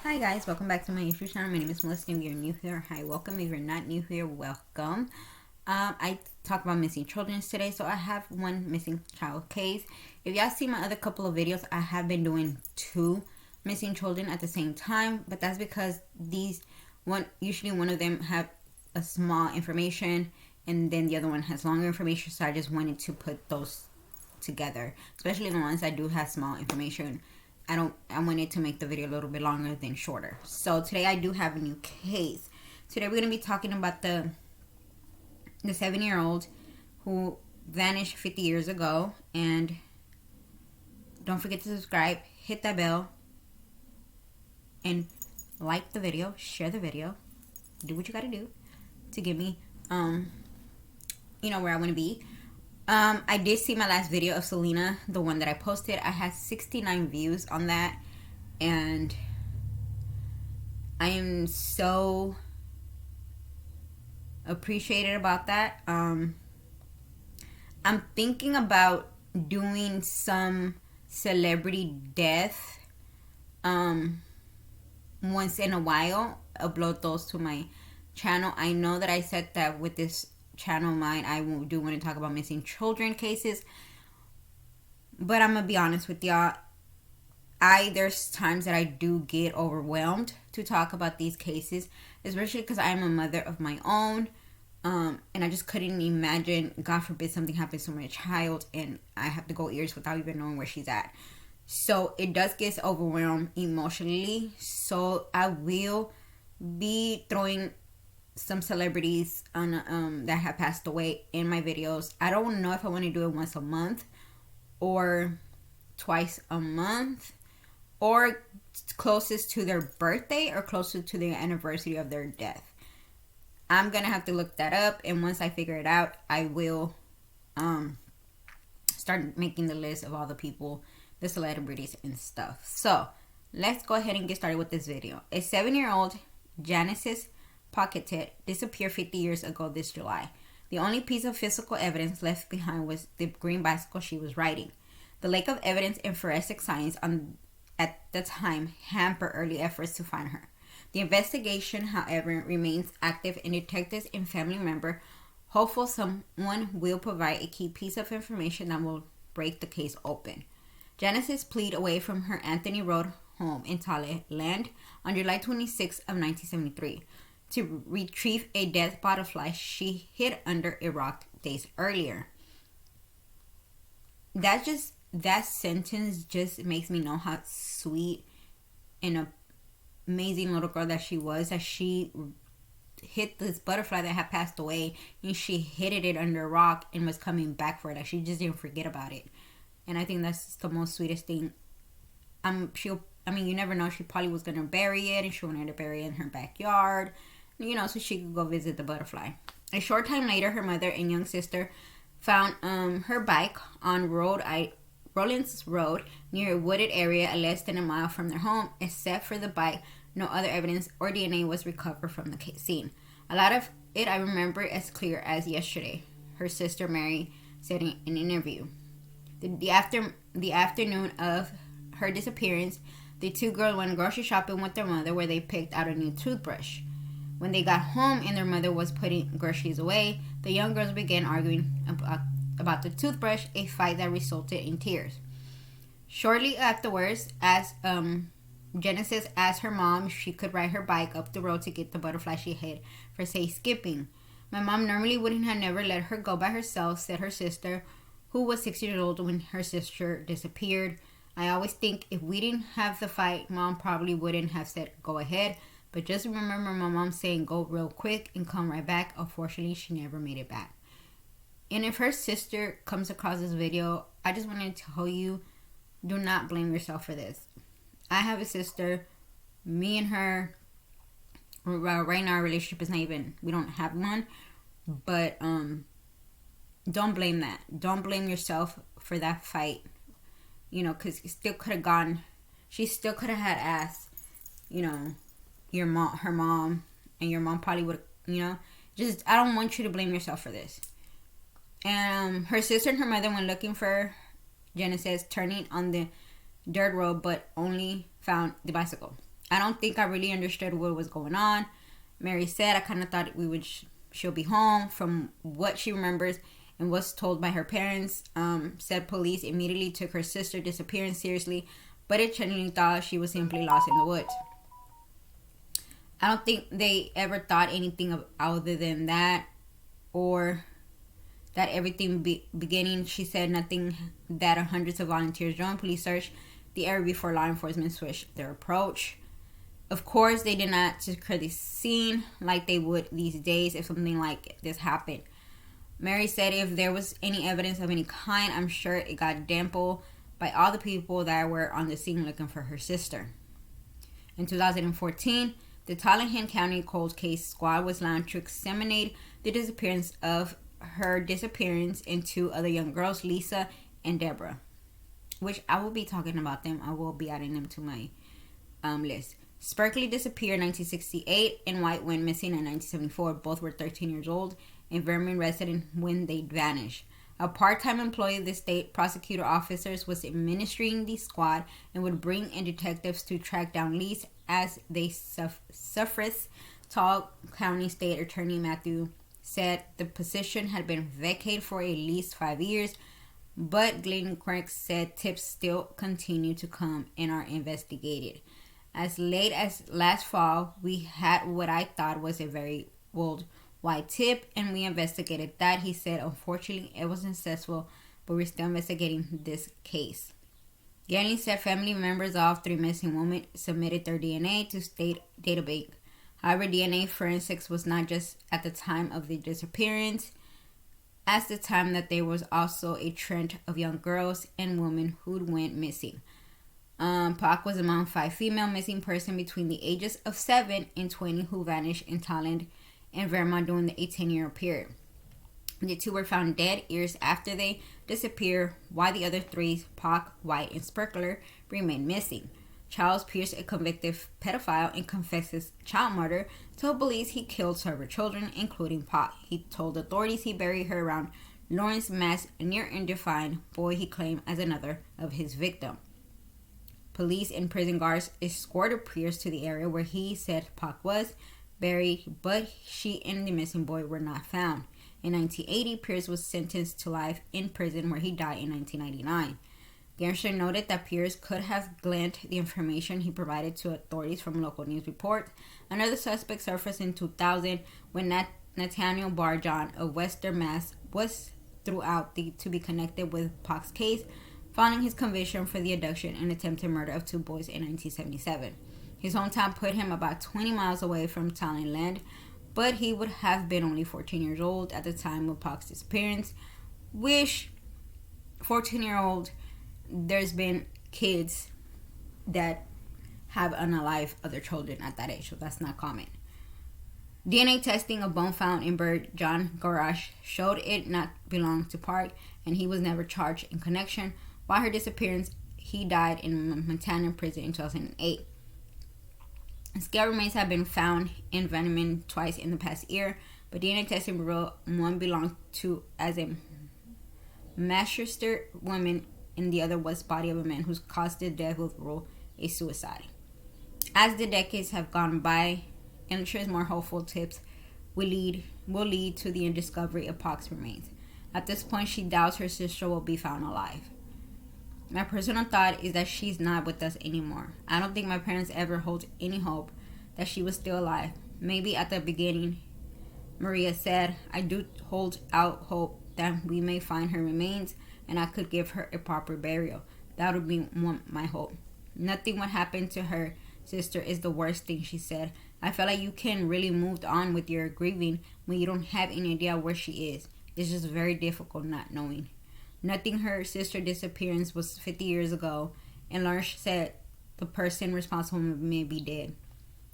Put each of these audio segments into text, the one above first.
Hi guys, welcome back to my YouTube channel. My name is Melissa. If you're new here, hi, welcome. If you're not new here, welcome. I talk about missing children today, so I have one missing child case. If y'all see my other couple of videos, I have been doing two missing children at the same time, but that's because usually one of them have a small information and then the other one has longer information, so I just wanted to put those together, especially the ones that do have small information. I wanted to make the video a little bit longer than shorter. So today I do have a new case. Today we're going to be talking about the 7-year-old who vanished 50 years ago. And don't forget to subscribe, hit that bell, and like the video, share the video, do what you got to do to get me where I want to be. I did see my last video of Selena, the one that I posted. I had 69 views on that, and I am so appreciated about that. I'm thinking about doing some celebrity death once in a while, upload those to my channel. I know that I said that with this channel mine I do want to talk about missing children cases, but I'm gonna be honest with y'all, there's times that I do get overwhelmed to talk about these cases, especially because I am a mother of my own, and I just couldn't imagine, God forbid, something happens to my child and I have to go years without even knowing where she's at. So it does get overwhelmed emotionally, so I will be throwing some celebrities on that have passed away in my videos. I don't know if I want to do it once a month or twice a month or closest to their birthday or closer to the anniversary of their death. I'm gonna have to look that up, and once I figure it out, I will start making the list of all the people, the celebrities and stuff. So let's go ahead and get started with this video. A 7-year-old Janice Pockett disappeared 50 years ago this July. The only piece of physical evidence left behind was the green bicycle she was riding. The lack of evidence in forensic science at the time hampered early efforts to find her. The investigation, however, remains active, and detectives and family members hopeful someone will provide a key piece of information that will break the case open. Janice fled away from her Anthony Road home in Tolland on July 26 of 1973. To retrieve a dead butterfly she hid under a rock days earlier. That sentence just makes me know how sweet and amazing little girl that she was. That she hit this butterfly that had passed away, and she hid it under a rock and was coming back for it. Like, she just didn't forget about it. And I think that's the most sweetest thing. You never know. She probably was gonna bury it, and she wanted to bury it in her backyard, so she could go visit the butterfly. A short time later, her mother and young sister found her bike on Rollins Road near a wooded area less than a mile from their home. Except for the bike, no other evidence or DNA was recovered from the scene. A lot of it I remember as clear as yesterday, her sister Mary said in an interview. The afternoon of her disappearance, the two girls went grocery shopping with their mother, where they picked out a new toothbrush. When they got home and their mother was putting groceries away, the young girls began arguing about the toothbrush, a fight that resulted in tears. Shortly afterwards, as Genesis asked her mom if she could ride her bike up the road to get the butterfly she hid for safe skipping. My mom normally wouldn't have never let her go by herself, said her sister, who was 6 years old when her sister disappeared. I always think if we didn't have the fight, Mom probably wouldn't have said go ahead. But just remember my mom saying go real quick and come right back. Unfortunately, she never made it back. And if her sister comes across this video, I just wanted to tell you, do not blame yourself for this. I have a sister. Me and her, right now our relationship is not even, we don't have one. But don't blame that. Don't blame yourself for that fight. Because it still could have gone, she still could have had asked, her mom, and your mom probably would, just, I don't want you to blame yourself for this. And her sister and her mother went looking for Genesis, turning on the dirt road, but only found the bicycle. I don't think I really understood what was going on. Mary said, I kind of thought she'll be home from what she remembers and was told by her parents. Said police immediately took her sister's disappearance seriously, but it genuinely thought she was simply lost in the woods. I don't think they ever thought anything of other than that, or that everything beginning. She said nothing that hundreds of volunteers joined police search the area before law enforcement switched their approach. Of course, they did not secure the scene like they would these days if something like this happened. Mary said if there was any evidence of any kind, I'm sure it got dampened by all the people that were on the scene looking for her sister. In 2014, the Tolland County Cold Case Squad was launched to examine the disappearance of and two other young girls, Lisa and Deborah, which I will be talking about them. I will be adding them to my list. Sparkley disappeared in 1968 and White went missing in 1974. Both were 13 years old and Vermont resident when they vanished. A part-time employee of the state prosecutor officers was administering the squad and would bring in detectives to track down leads as they surfaced. Tolland County State Attorney Matthew said the position had been vacated for at least 5 years, but Glenn Craig said tips still continue to come and are investigated. As late as last fall, we had what I thought was a very worldwide tip, and we investigated that. He said, unfortunately, it was successful, but we're still investigating this case. Yanni said family members of 3 missing women submitted their DNA to state database. However, DNA forensics was not just at the time of the disappearance, at the time that there was also a trend of young girls and women who went missing. Pac was among 5 female missing persons between the ages of 7 and 20 who vanished in Tolland and Vermont during the 18-year period. The 2 were found dead years after they disappeared, while the other 3, Pac, White, and Sparkler, remained missing. Charles Pierce, a convicted pedophile and confessed child murder, told police he killed several children, including Pac. He told authorities he buried her around Lawrence, Mass, near undefined boy he claimed as another of his victims. Police and prison guards escorted Pierce to the area where he said Pac was buried, but she and the missing boy were not found. In 1980, Pierce was sentenced to life in prison where he died in 1999. Genscher noted that Pierce could have gleaned the information he provided to authorities from local news reports. Another suspect surfaced in 2000 when Nathaniel Barjon of Western Mass was thought to be connected with Pac's case, following his conviction for the abduction and attempted murder of 2 boys in 1977. His hometown put him about 20 miles away from Tolland, but he would have been only 14 years old at the time of Pac's disappearance, which 14-year-old, there's been kids that have unalive other children at that age, so that's not common. DNA testing of bone found in bird John Garage showed it not belonged to Park, and he was never charged in connection. While her disappearance, he died in Montana prison in 2008. Scale remains have been found in Vermont twice in the past year, but DNA testing revealed one belonged to as a Manchester woman and the other was body of a man whose caused the death was ruled a suicide. As the decades have gone by, ensures more hopeful tips will lead to the discovery of Pac's remains. At this point, she doubts her sister will be found alive. My personal thought is that she's not with us anymore. I don't think my parents ever hold any hope that she was still alive. Maybe at the beginning, Maria said, I do hold out hope that we may find her remains and I could give her a proper burial. That would be my hope. Nothing would happen to her sister is the worst thing, she said. I feel like you can really move on with your grieving when you don't have any idea where she is. It's just very difficult not knowing. Nothing her sister's disappearance was 50 years ago, and Lawrence said the person responsible may be dead.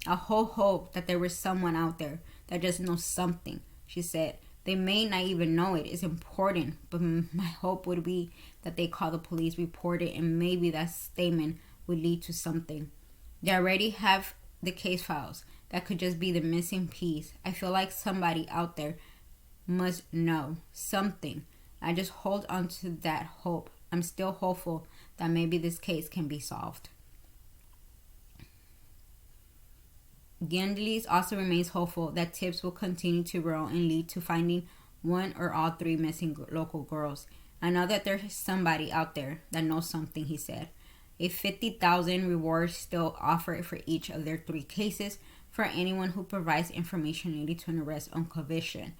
I hope that there was someone out there that just knows something, she said. They may not even know it. It's important, but my hope would be that they call the police, report it, and maybe that statement would lead to something. They already have the case files. That could just be the missing piece. I feel like somebody out there must know something. I just hold on to that hope. I'm still hopeful that maybe this case can be solved. Gendlis also remains hopeful that tips will continue to grow and lead to finding one or all three missing local girls. I know that there's somebody out there that knows something, he said. A 50,000 reward still offered for each of their 3 cases for anyone who provides information needed to an arrest on conviction.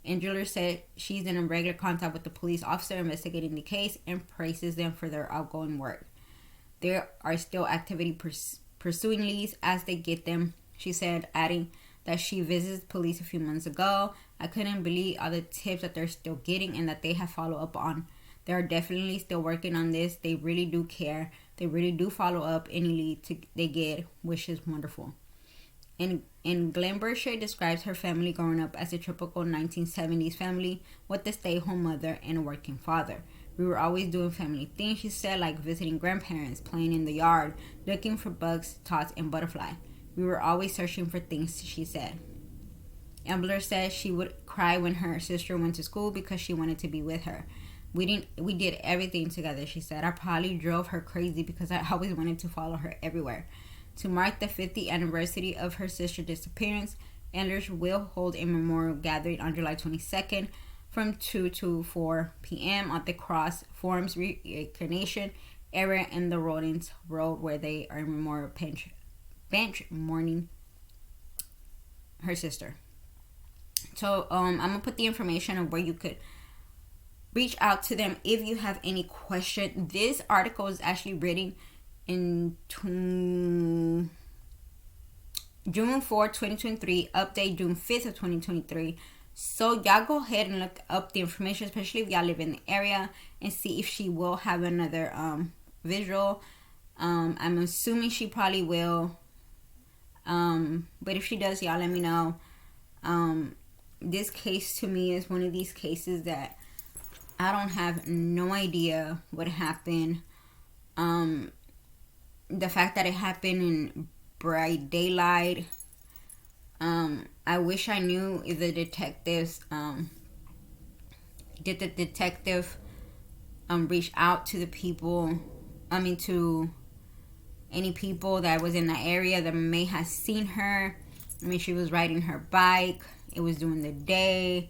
Angela said she's in regular contact with the police officer investigating the case and praises them for their outgoing work. There are still activity pursuing leads as they get them, she said, adding that she visited police a few months ago. I couldn't believe all the tips that they're still getting and that they have followed up on. They are definitely still working on this. They really do care. They really do follow up any lead they get, which is wonderful. In Glenbershire describes her family growing up as a typical 1970s family with a stay-at-home mother and a working father. We were always doing family things, she said, like visiting grandparents, playing in the yard, looking for bugs, toads, and butterflies. We were always searching for things, she said. Ambler said she would cry when her sister went to school because she wanted to be with her. We did everything together, she said. I probably drove her crazy because I always wanted to follow her everywhere. To mark the 50th anniversary of her sister's disappearance, Anders will hold a memorial gathering on July 22nd from 2 to 4 p.m. at the Cross Forums Recreation area in the Rodents Road, where they are in memorial bench mourning her sister. So I'm gonna put the information of where you could reach out to them if you have any question. This article is actually written in June 4, 2023, update June 5th of 2023. So y'all go ahead and look up the information, especially if y'all live in the area, and see if she will have another visual. I'm assuming she probably will. But if she does, y'all let me know. This case to me is one of these cases that I don't have no idea what happened. The fact that it happened in bright daylight. I wish I knew if the detectives did the detective reach out to the people, to any people that was in the area that may have seen her. She was riding her bike. It was during the day.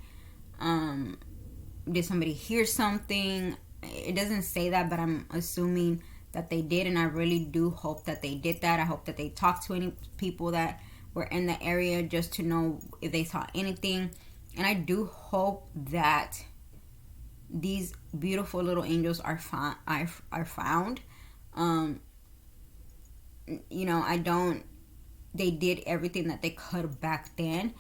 Did somebody hear something? It doesn't say that, but I'm assuming that they did, and I really do hope that they did that. I hope that they talked to any people that were in the area just to know if they saw anything. And I do hope that these beautiful little angels are found. They did everything that they could back then.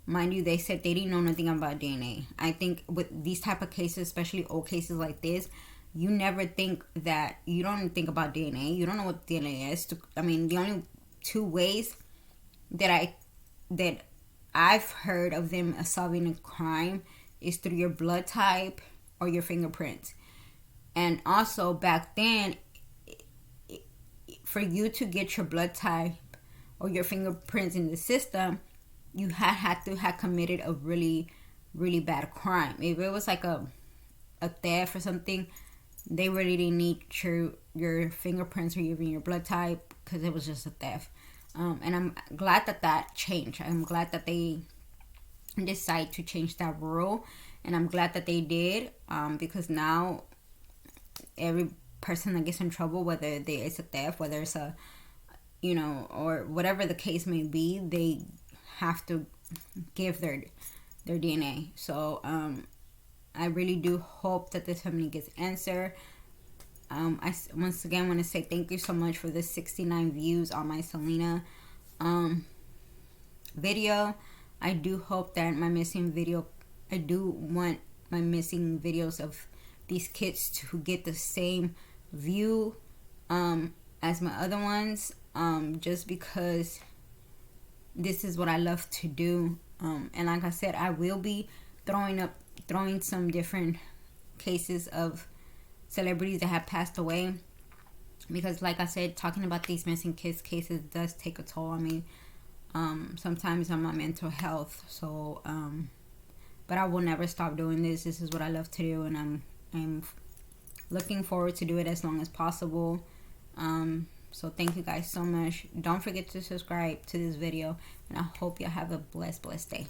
Mind you, they said they didn't know nothing about DNA. I think with these type of cases, especially old cases like this, you don't think about DNA. You don't know what DNA is. The only 2 ways that I've heard of them solving a crime is through your blood type or your fingerprints. And also back then, for you to get your blood type or your fingerprints in the system, you had to have committed a really, really bad crime. If it was like a theft or something, they really didn't need your fingerprints or even your blood type because it was just a theft. And I'm glad that changed. I'm glad that they decided to change that rule, and I'm glad that they did, because now every person that gets in trouble, whether it's a theft, whether it's a, or whatever the case may be, they have to give their DNA. So I really do hope that this family gets answered. I once again want to say thank you so much for the 69 views on my Selena video. I do hope that I do want my missing videos of these kids to get the same view as my other ones, just because this is what I love to do. And like I said, I will be throwing some different cases of celebrities that have passed away, because like I said, talking about these missing kids cases does take a toll on me, sometimes on my mental health. So but I will never stop doing this. This is what I love to do, and I'm looking forward to do it as long as possible. So thank you guys so much. Don't forget to subscribe to this video, and I hope y'all have a blessed day.